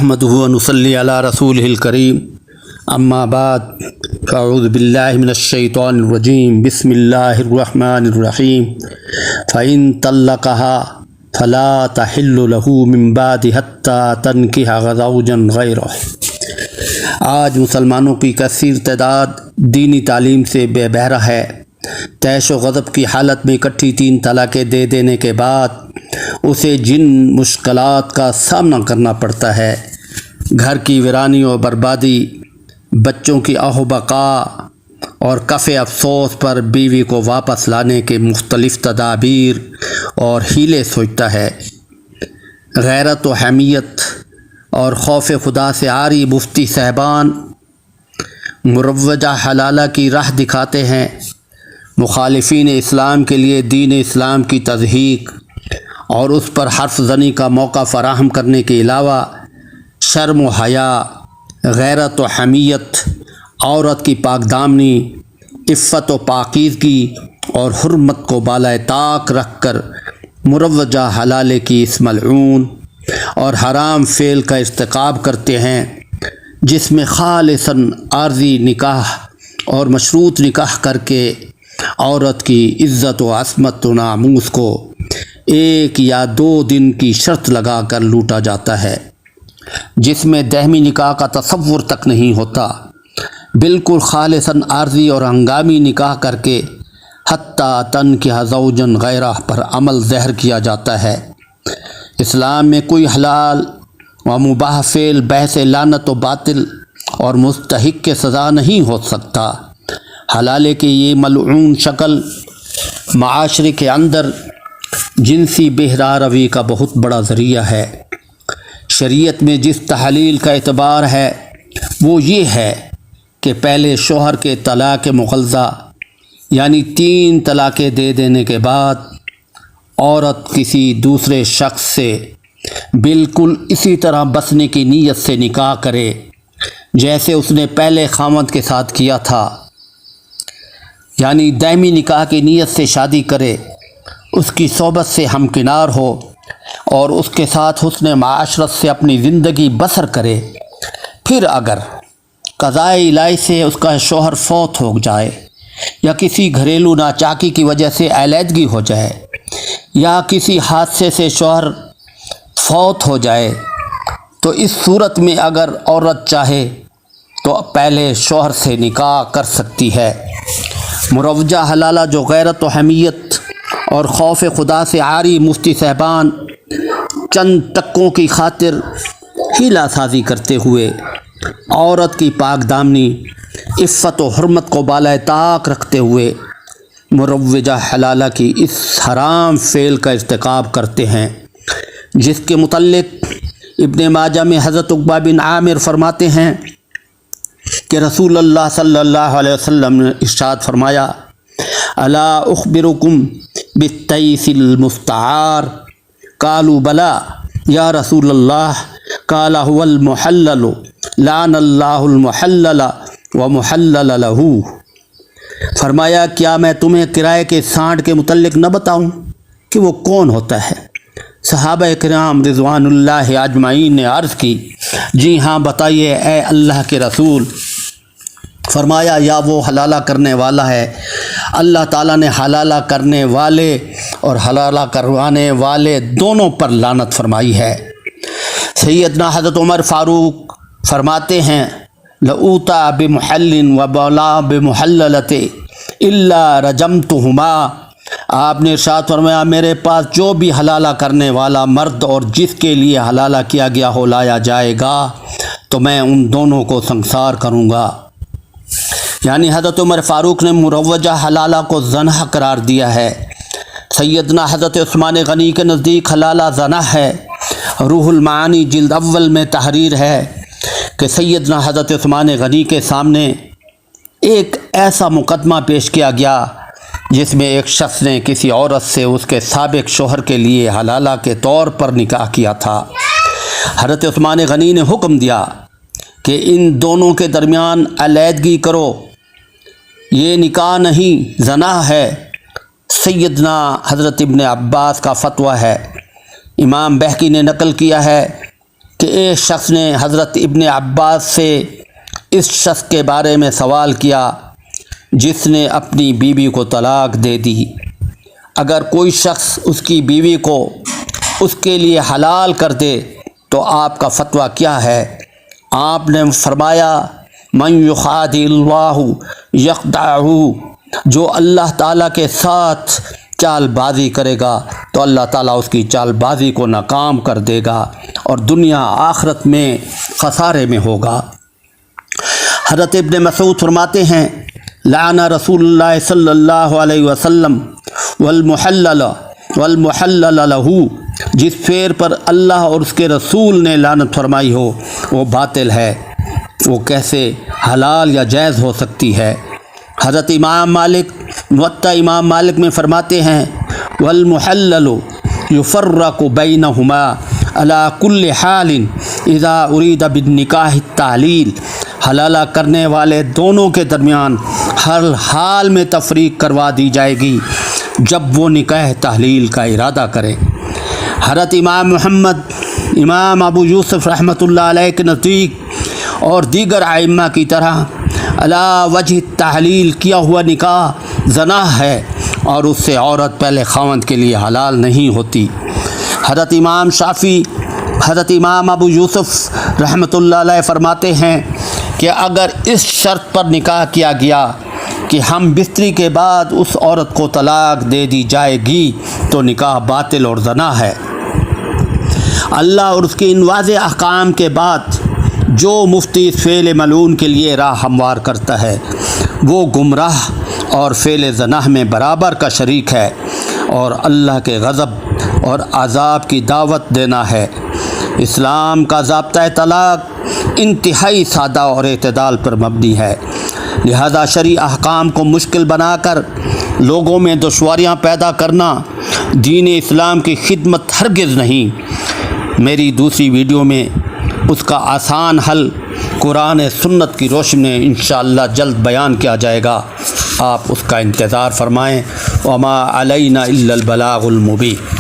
نحمده و نصلی علی رسولہ الکریم اما بعد فاعوذ باللہ من الشیطان الرجیم بسم اللہ الرحمن الرحیم فإن طلقها فلا تحل له من بعد حتى تنكح زوجا غیرہ۔ آج مسلمانوں کی کثیر تعداد دینی تعلیم سے بے بہرہ ہے۔ طیش و غضب کی حالت میں اکٹھی 3 طلاقیں دے دینے کے بعد اسے جن مشکلات کا سامنا کرنا پڑتا ہے، گھر کی ویرانی و بربادی، بچوں کی آہ و بقا اور کف افسوس پر بیوی کو واپس لانے کے مختلف تدابیر اور حیلے سوچتا ہے۔ غیرت و حمیت اور خوف خدا سے عاری مفتی صاحبان مروجہ حلالہ کی راہ دکھاتے ہیں۔ مخالفین اسلام کے لیے دین اسلام کی تضحیق اور اس پر حرف زنی کا موقع فراہم کرنے کے علاوہ شرم و حیا، غیرت و حمیت، عورت کی پاک دامنی، عفت و پاکیزگی اور حرمت کو بالائے طاق رکھ کر مروجہ حلالے کی اس ملعون اور حرام فعل کا ارتکاب کرتے ہیں، جس میں خالصاً عارضی نکاح اور مشروط نکاح کر کے عورت کی عزت و عصمت و ناموس کو 1 یا 2 دن کی شرط لگا کر لوٹا جاتا ہے، جس میں دہمی نکاح کا تصور تک نہیں ہوتا۔ بالکل خالصاً عارضی اور ہنگامی نکاح کر کے حتیٰ تنکح زوجا غیرہ پر عمل ظاہر کیا جاتا ہے۔ اسلام میں کوئی حلال و مباح فعل بحث لعنت و باطل اور مستحق کے سزا نہیں ہو سکتا۔ حلالے کی یہ ملعون شکل معاشرے کے اندر جنسی بہرا روی کا بہت بڑا ذریعہ ہے۔ شریعت میں جس تحلیل کا اعتبار ہے وہ یہ ہے کہ پہلے شوہر کے طلاق مغلظہ یعنی 3 طلاقیں دے دینے کے بعد عورت کسی دوسرے شخص سے بالکل اسی طرح بسنے کی نیت سے نکاح کرے جیسے اس نے پہلے خاوند کے ساتھ کیا تھا، یعنی دائمی نکاح کی نیت سے شادی کرے، اس کی صحبت سے ہمکنار ہو اور اس کے ساتھ حسن معاشرت سے اپنی زندگی بسر کرے۔ پھر اگر قضائے الہی سے اس کا شوہر فوت ہو جائے یا کسی گھریلو ناچاکی کی وجہ سے علیحدگی ہو جائے یا کسی حادثے سے شوہر فوت ہو جائے تو اس صورت میں اگر عورت چاہے تو پہلے شوہر سے نکاح کر سکتی ہے۔ مروجہ حلالہ جو غیرت و حمیت اور خوف خدا سے عاری مفتی صاحبان چند ٹکوں کی خاطر حیلہ سازی کرتے ہوئے عورت کی پاک دامنی، عفت و حرمت کو بالائے طاق رکھتے ہوئے مروجہ حلالہ کی اس حرام فعل کا ارتکاب کرتے ہیں، جس کے متعلق ابن ماجہ میں حضرت عقبہ بن عامر فرماتے ہیں کہ رسول اللہ صلی اللہ علیہ وسلم نے ارشاد فرمایا: الا اخبرکم بالتیس المستعار؟ قالوا بلی یا رسول اللہ، قال هو المحلل لعن اللہ المحلل ومحلل له۔ فرمایا کیا میں تمہیں کرائے کے سانڈ کے متعلق نہ بتاؤں کہ وہ کون ہوتا ہے؟ صحابہ کرام رضوان اللہ اجمعین نے عرض کی، جی ہاں بتائیے اے اللہ کے رسول۔ فرمایا یا وہ حلالہ کرنے والا ہے، اللہ تعالیٰ نے حلالہ کرنے والے اور حلالہ کروانے والے دونوں پر لعنت فرمائی ہے۔ سیدنا حضرت عمر فاروق فرماتے ہیں: لَأُوتَى بِمُحَلٍّ وَبَلَا بِمُحَلَّلَتِ إِلَّا رَجَمْتُهُمَا۔ آپ نے ارشاد فرمایا میرے پاس جو بھی حلالہ کرنے والا مرد اور جس کے لیے حلالہ کیا گیا ہو لایا جائے گا تو میں ان دونوں کو سنسار کروں گا۔ یعنی حضرت عمر فاروق نے مروجہ حلالہ کو زنا قرار دیا ہے۔ سیدنا حضرت عثمان غنی کے نزدیک حلالہ زنا ہے۔ روح المعانی جلد اول میں تحریر ہے کہ سیدنا حضرت عثمان غنی کے سامنے ایک ایسا مقدمہ پیش کیا گیا جس میں ایک شخص نے کسی عورت سے اس کے سابق شوہر کے لیے حلالہ کے طور پر نکاح کیا تھا۔ حضرت عثمان غنی نے حکم دیا کہ ان دونوں کے درمیان علیحدگی کرو، یہ نکاح نہیں زنا ہے۔ سیدنا حضرت ابن عباس کا فتویٰ ہے۔ امام بہقی نے نقل کیا ہے کہ ایک شخص نے حضرت ابن عباس سے اس شخص کے بارے میں سوال کیا جس نے اپنی بیوی کو طلاق دے دی، اگر کوئی شخص اس کی بیوی کو اس کے لیے حلال کر دے تو آپ کا فتویٰ کیا ہے؟ آپ نے فرمایا من یخادع اللہ یخدعہ، جو اللہ تعالیٰ کے ساتھ چال بازی کرے گا تو اللہ تعالیٰ اس کی چال بازی کو ناکام کر دے گا اور دنیا آخرت میں خسارے میں ہوگا۔ حضرت ابن مسعود فرماتے ہیں لعن رسول اللہ صلی اللہ علیہ وسلم والمحلل لہ، جس فعل پر اللہ اور اس کے رسول نے لعنت فرمائی ہو وہ باطل ہے، وہ کیسے حلال یا جائز ہو سکتی ہے؟ حضرت امام مالک موطا امام مالک میں فرماتے ہیں والمحلل یفرق بینہما علی کل حال اذا ارید بالنکاح التعلیل، حلالہ کرنے والے دونوں کے درمیان ہر حال میں تفریق کروا دی جائے گی جب وہ نکاح تحلیل کا ارادہ کرے۔ حضرت امام محمد امام ابو یوسف رحمۃ اللہ علیہ کے نزدیک اور دیگر ائمہ کی طرح علی وجہ تحلیل کیا ہوا نکاح زنا ہے اور اس سے عورت پہلے خاوند کے لیے حلال نہیں ہوتی۔ حضرت امام شافعی حضرت امام ابو یوسف رحمۃ اللہ علیہ فرماتے ہیں کہ اگر اس شرط پر نکاح کیا گیا کہ ہم بستری کے بعد اس عورت کو طلاق دے دی جائے گی تو نکاح باطل اور زنا ہے۔ اللہ اور اس کے ان واضح احکام کے بعد جو مفتی اس فعل ملعون کے لیے راہ ہموار کرتا ہے وہ گمراہ اور فعل زنا میں برابر کا شریک ہے اور اللہ کے غضب اور عذاب کی دعوت دینا ہے۔ اسلام کا ضابطۂ طلاق انتہائی سادہ اور اعتدال پر مبنی ہے، لہذا شرعی احکام کو مشکل بنا کر لوگوں میں دشواریاں پیدا کرنا دین اسلام کی خدمت ہرگز نہیں۔ میری دوسری ویڈیو میں اس کا آسان حل قرآن سنت کی روشنی میں انشاءاللہ جلد بیان کیا جائے گا، آپ اس کا انتظار فرمائیں۔ وما علینا الا البلاغ المبین۔